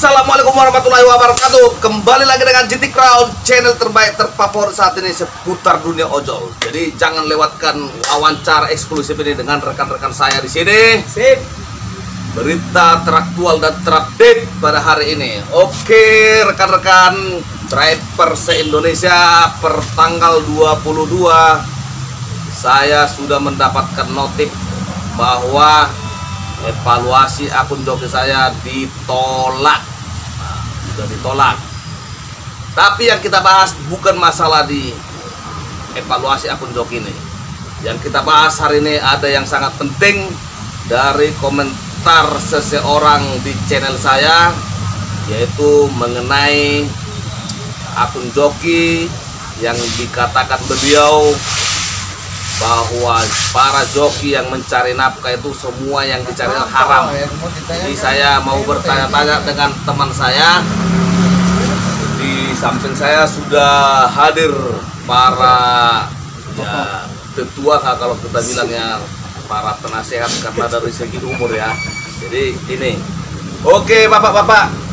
Assalamualaikum warahmatullahi wabarakatuh. Kembali lagi dengan GT Crown, channel terbaik terfavorit saat ini seputar dunia ojol. Jadi jangan lewatkan wawancara eksklusif ini dengan rekan-rekan saya di sini. Sip. Berita teraktual dan terupdate pada hari ini. Oke, rekan-rekan driver se-Indonesia, per tanggal 22 saya sudah mendapatkan notif bahwa evaluasi akun joki saya ditolak. Nah, sudah ditolak. Tapi yang kita bahas bukan masalah di evaluasi akun joki ini. Yang kita bahas hari ini ada yang sangat penting dari komentar seseorang di channel saya, yaitu mengenai akun joki yang dikatakan beliau bahwa para joki yang mencari nafkah itu semua yang dicari haram. Jadi saya mau bertanya-tanya dengan teman saya. Di samping saya sudah hadir para tetua, kalau kita bilangnya para penasehat karena dari segi umur ya. Jadi ini. Oke, bapak-bapak.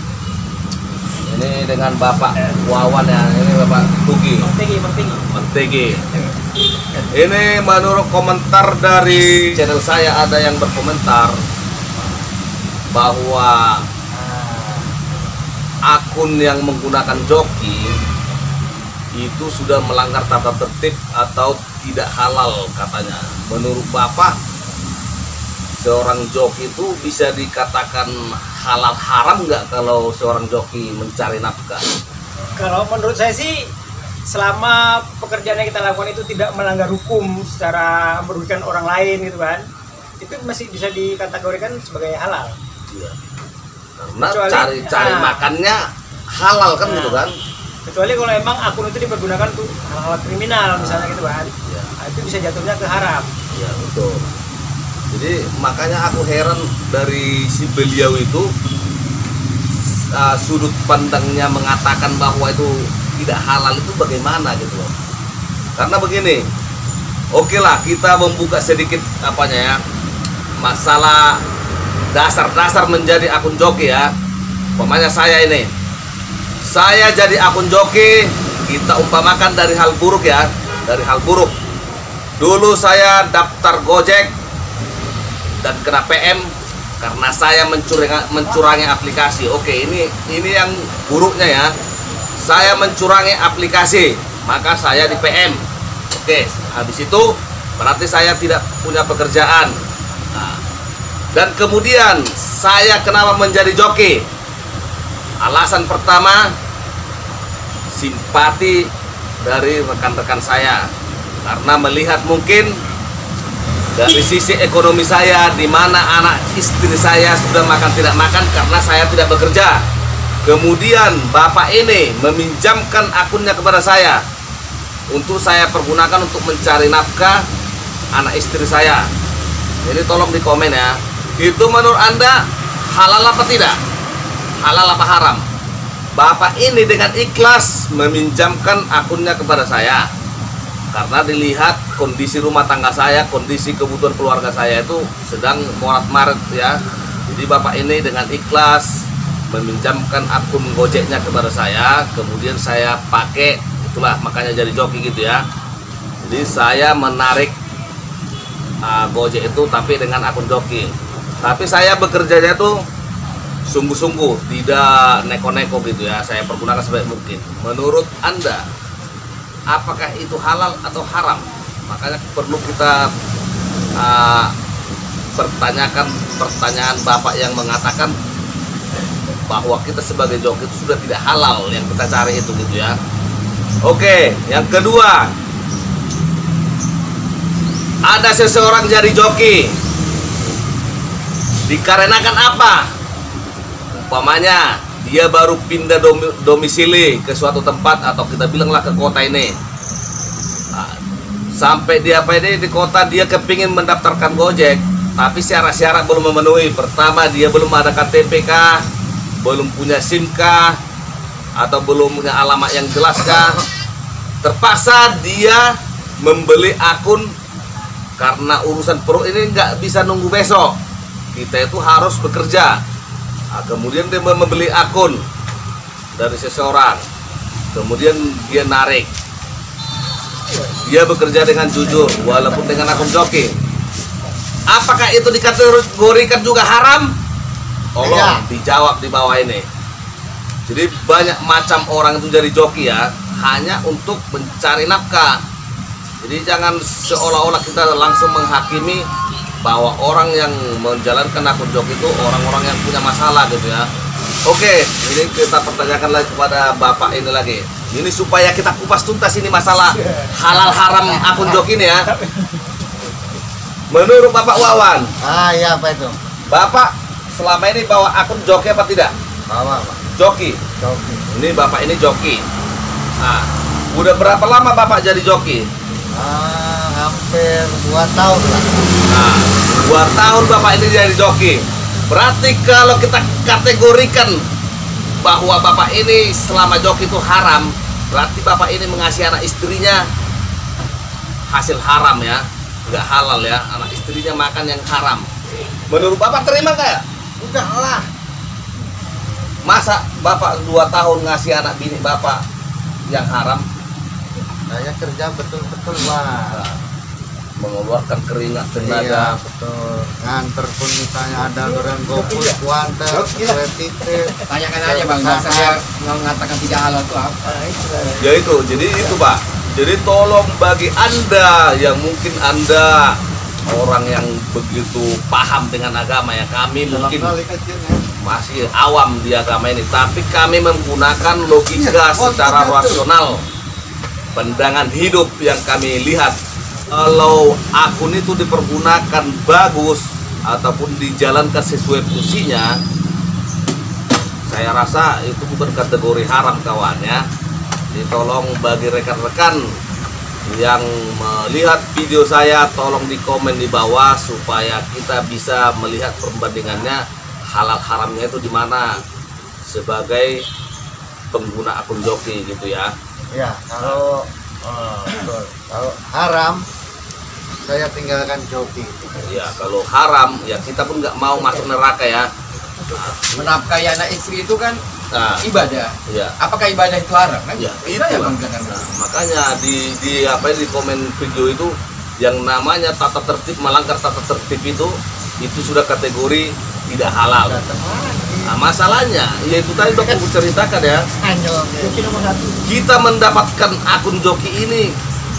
Ini dengan Bapak Wawan ya. Ini Bapak Tugi. Mentegi. Ini menurut komentar dari channel saya, ada yang berkomentar bahwa akun yang menggunakan joki itu sudah melanggar tata tertib atau tidak halal katanya. Menurut Bapak, seorang joki itu bisa dikatakan halal haram nggak kalau seorang joki mencari nafkah? Kalau menurut saya sih, selama pekerjaan yang kita lakukan itu tidak melanggar hukum secara merugikan orang lain gitu kan, itu masih bisa dikategorikan sebagai halal. Iya. Karena cari makannya halal kan, gitu kan. Kecuali kalau emang akun itu dipergunakan untuk hal-hal kriminal misalnya gitu kan. Iya. Itu bisa jatuhnya ke haram. Iya, betul. Jadi makanya aku heran dari si beliau itu, sudut pandangnya mengatakan bahwa itu tidak halal itu bagaimana gitu loh. Karena begini, oke lah kita membuka sedikit apanya ya, masalah dasar-dasar menjadi akun joki ya. Umpamanya saya jadi akun joki, kita umpamakan dari hal buruk ya, dari hal buruk. Dulu saya daftar Gojek dan kena PM karena saya mencurangi aplikasi. Oke, ini yang buruknya ya. Saya mencurangi aplikasi, maka saya di PM. Oke, habis itu berarti saya tidak punya pekerjaan. Nah, dan kemudian saya kenapa menjadi joki? Alasan pertama, simpati dari rekan-rekan saya, karena melihat mungkin dari sisi ekonomi saya, di mana anak istri saya sudah makan tidak makan karena saya tidak bekerja. Kemudian bapak ini meminjamkan akunnya kepada saya untuk saya pergunakan untuk mencari nafkah anak istri saya. Jadi tolong di komen ya. Itu menurut Anda halal apa tidak? Halal apa haram? Bapak ini dengan ikhlas meminjamkan akunnya kepada saya karena dilihat kondisi rumah tangga saya, kondisi kebutuhan keluarga saya itu sedang morat-marit ya. Jadi bapak ini dengan ikhlas meminjamkan akun Gojeknya kepada saya, kemudian saya pakai, itulah makanya jadi joki gitu ya. Jadi saya menarik Gojek itu tapi dengan akun joki. Tapi saya bekerjanya tuh sungguh-sungguh, tidak neko-neko gitu ya. Saya pergunakan sebaik mungkin. Menurut Anda, apakah itu halal atau haram? Makanya perlu kita pertanyakan pertanyaan bapak yang mengatakan bahwa kita sebagai joki itu sudah tidak halal yang kita cari itu gitu ya. Oke, yang kedua, ada seseorang jadi joki dikarenakan apa? Umpamanya dia baru pindah domisili ke suatu tempat, atau kita bilanglah ke kota ini. Nah, sampai dia di kota, dia kepingin mendaftarkan Gojek, tapi syarat-syarat belum memenuhi. Pertama, dia belum ada KTP kah, belum punya SIM kah, atau belum punya alamat yang jelas kah. Terpaksa dia membeli akun karena urusan perut ini nggak bisa nunggu besok. Kita itu harus bekerja. Nah, kemudian dia membeli akun dari seseorang, kemudian dia narik. Dia bekerja dengan jujur walaupun dengan akun joki. Apakah itu dikategorikan juga haram? Tolong Iya. dijawab di bawah ini. Jadi banyak macam orang itu jadi joki ya, hanya untuk mencari nafkah. Jadi jangan seolah-olah kita langsung menghakimi bahwa orang yang menjalankan akun joki itu orang-orang yang punya masalah gitu ya. Oke, ini kita pertanyakan lagi kepada Bapak ini lagi. Ini supaya kita kupas tuntas ini masalah halal haram akun joki ini ya. Menurut Bapak Wawan, Iya apa itu? Bapak selama ini bawa akun joki apa tidak? Bawa Pak. Joki. Joki. Ini Bapak ini joki. Nah, udah berapa lama Bapak jadi joki? Hampir 2 tahun lah. Nah, 2 tahun Bapak ini jadi joki. Berarti kalau kita kategorikan bahwa Bapak ini selama joki itu haram, berarti Bapak ini mengasihi anak istrinya hasil haram ya, nggak halal ya. Anak istrinya makan yang haram. Menurut Bapak terima nggak ya? Enggak lah. Masa Bapak 2 tahun ngasih anak bini Bapak yang haram? Saya kerja betul-betul Pak. Mengeluarkan keringat Iya tenaga. betul. Nganter pun misalnya ada orang GoFood, kuanter, titip. Tanyakan aja bang, masa dia mengatakan tidak halal itu apa? Ya itu, jadi itu Pak. Jadi tolong bagi Anda yang mungkin Anda orang yang begitu paham dengan agama ya, kami mungkin masih awam di agama ini, tapi kami menggunakan logika secara rasional, pandangan hidup yang kami lihat. Kalau akun itu dipergunakan bagus ataupun dijalankan sesuai fungsinya, saya rasa itu bukan kategori haram kawan ya. Jadi tolong bagi rekan-rekan yang melihat video saya, tolong di komen di bawah supaya kita bisa melihat perbandingannya halal haramnya itu di mana sebagai pengguna akun joki gitu ya. Ya kalau betul. Kalau haram saya tinggalkan joki. Ya kalau haram ya kita pun nggak mau masuk neraka ya. Menafkahi anak istri itu kan Nah, ibadah. ya. Apakah ibadah itu haram? Kan? Ya, Ibadah, itulah. Bang, jangan. Nah, makanya di komen video itu yang namanya tata tertib, melanggar tata tertib itu sudah kategori tidak halal. Nah, masalahnya yaitu tadi udah aku ceritakan ya. Joki nomor 1. Kita mendapatkan akun joki ini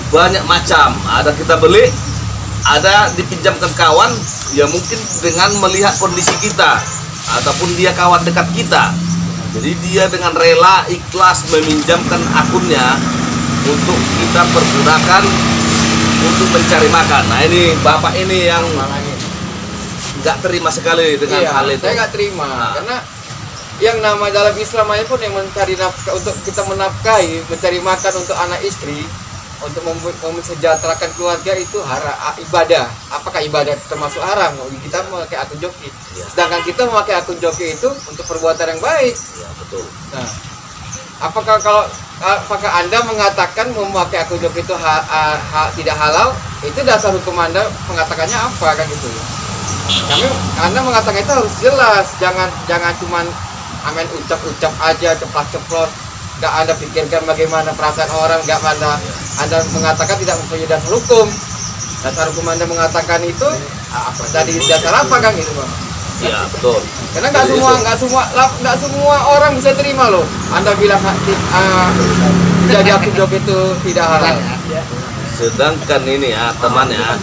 banyak macam. Ada kita beli, ada dipinjamkan kawan yang mungkin dengan melihat kondisi kita ataupun dia kawan dekat kita. Jadi dia dengan rela ikhlas meminjamkan akunnya untuk kita pergunakan untuk mencari makan. Nah ini Bapak ini yang nggak terima sekali dengan Iya, hal itu. saya nggak terima Nah. karena yang nama dalam Islam aja pun yang mencari nafkah untuk kita menafkahi, mencari makan untuk anak istri, untuk mensejahterakan keluarga itu ibadah. Apakah ibadah termasuk haram? Kita memakai akun joki. Ya. Sedangkan kita memakai akun joki itu untuk perbuatan yang baik. Ya betul. Nah, apakah Anda mengatakan memakai akun joki itu tidak halal? Itu dasar hukum Anda mengatakannya apa kan gitu? Anda mengatakan itu harus jelas, jangan cuman amen ucap-ucap aja, ceplas-ceplos, nggak Anda pikirkan bagaimana perasaan orang, nggak Anda mengatakan tidak mempunyai dasar hukum. Dasar hukum Anda mengatakan itu dari dasar apa kan gitu Bang? Ya betul. Karena Jadi itu. nggak semua orang bisa terima loh. Anda bilang jadi akun joki itu tidak halal. Sedangkan ini ya teman ya,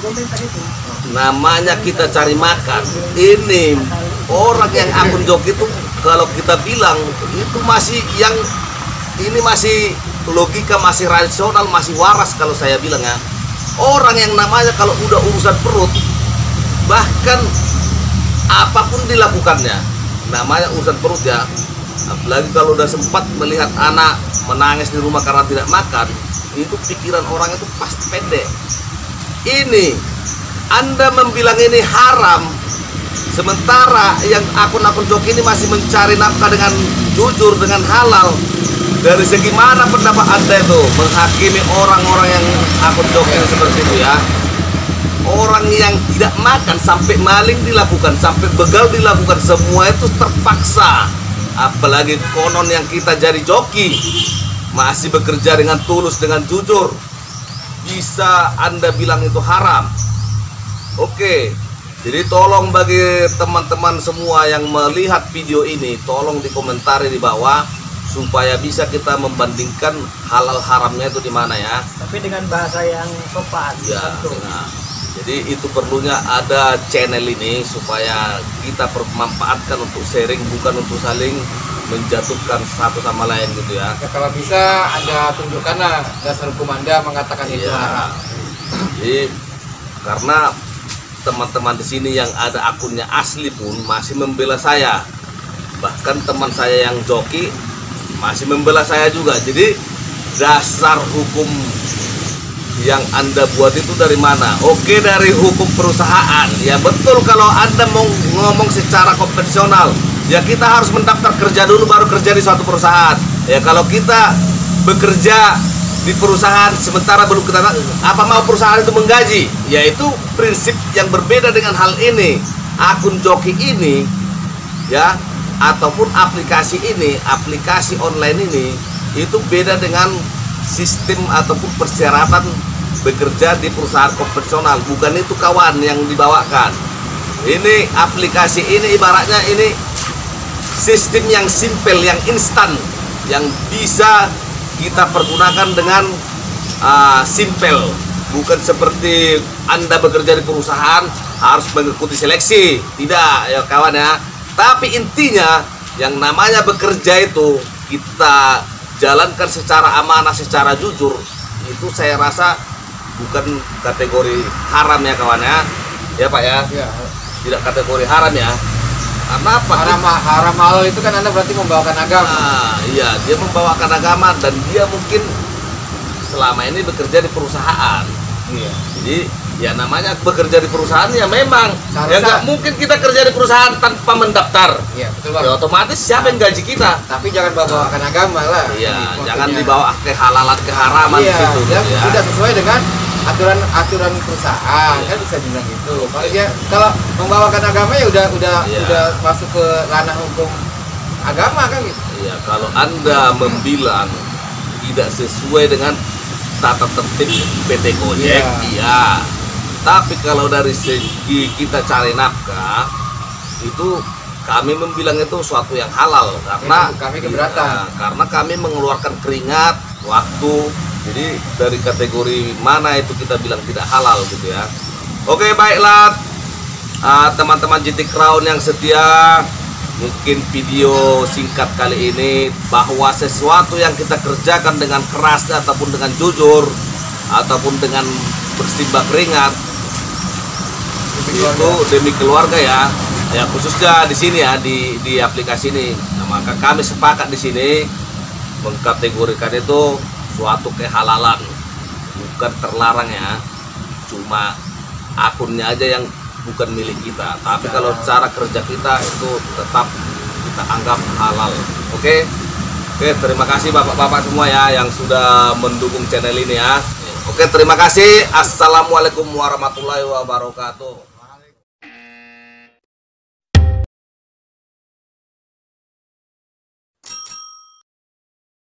namanya kita cari makan. Ini orang yang akun joki itu kalau kita bilang itu masih yang ini masih logika, masih rasional, masih waras kalau saya bilang ya. Orang yang namanya kalau udah urusan perut, bahkan apapun dilakukannya, namanya urusan perut ya. Apalagi kalau udah sempat melihat anak menangis di rumah karena tidak makan, itu pikiran orang itu pasti pendek. Ini Anda membilang ini haram, sementara yang akun-akun joki ini masih mencari nafkah dengan jujur, dengan halal. Dari segi mana pendapat Anda itu menghakimi orang-orang yang akun joki seperti itu ya? orang yang tidak makan, sampai maling dilakukan, sampai begal dilakukan, semua itu terpaksa. Apalagi konon yang kita jadi joki masih bekerja dengan tulus, dengan jujur, bisa Anda bilang itu haram? Oke, jadi tolong bagi teman-teman semua yang melihat video ini, tolong dikomentari di bawah supaya bisa kita membandingkan halal haramnya itu di mana ya. Tapi dengan bahasa yang sopan. Ya, santun. jadi itu perlunya ada channel ini supaya kita memanfaatkan untuk sharing, bukan untuk saling menjatuhkan satu sama lain gitu ya. Ya, kalau bisa Anda tunjukkanlah dasar hukum Anda mengatakan itu Iya. haram. Jadi karena teman-teman di sini yang ada akunnya asli pun masih membela saya, bahkan teman saya yang joki masih membela saya juga. Jadi dasar hukum yang Anda buat itu dari mana? Oke, dari hukum perusahaan. Ya betul, kalau Anda mau ngomong secara konvensional, ya kita harus mendaftar kerja dulu baru kerja di suatu perusahaan. Ya kalau kita bekerja di perusahaan sementara belum kita, apa mau perusahaan itu menggaji? Yaitu prinsip yang berbeda dengan hal ini. Akun joki ini ya, ataupun aplikasi ini, aplikasi online ini, itu beda dengan sistem ataupun persyaratan bekerja di perusahaan konvensional. Bukan itu kawan yang dibawakan. Ini aplikasi ini ibaratnya ini sistem yang simple, yang instan, yang bisa kita pergunakan dengan simple. Bukan seperti Anda bekerja di perusahaan harus mengikuti seleksi, tidak ya kawan ya. Tapi intinya yang namanya bekerja itu kita jalankan secara amanah, secara jujur, itu saya rasa bukan kategori haram ya kawan ya. Ya Pak ya, Ya. tidak kategori haram ya. Karena apa? Haram halal itu kan Anda berarti membawakan agama. Iya, dia membawakan agama dan dia mungkin selama ini bekerja di perusahaan. Iya. Jadi ya namanya bekerja di perusahaan ya memang Seharusnya- ya nggak mungkin kita kerja di perusahaan tanpa mendaftar. Iya, betul Ya, Bang. otomatis siapa yang gaji kita? Tapi jangan bawakan agama lah. Iya, Maksudnya. jangan dibawa kehalalan keharaman Iya, di situ. ya, gitu ya. tidak sesuai dengan aturan perusahaan, Iya. kan bisa dibilang gitu. Kalau dia kalau membawakan agama ya Iya. udah masuk ke ranah hukum agama kan gitu. Iya, kalau Anda membilang tidak sesuai dengan tata tertib PT Gojek, Iya. iya. Tapi kalau dari segi kita cari nafkah, itu kami membilang itu suatu yang halal karena Kami keberatan. iya, karena kami mengeluarkan keringat, waktu. Jadi dari kategori mana itu kita bilang tidak halal gitu ya. Oke, baiklah teman-teman GT Crown yang setia, mungkin video singkat kali ini bahwa sesuatu yang kita kerjakan dengan keras ataupun dengan jujur ataupun dengan bersimbah keringat itu demi keluarga ya. Ya khususnya di sini ya di aplikasi ini. Nah, maka kami sepakat di sini mengkategorikan itu suatu kehalalan, bukan terlarang ya. Cuma akunnya aja yang bukan milik kita. Tapi kalau cara kerja kita itu tetap kita anggap halal. Oke, terima kasih bapak-bapak semua ya yang sudah mendukung channel ini ya. Oke, terima kasih. Assalamualaikum warahmatullahi wabarakatuh.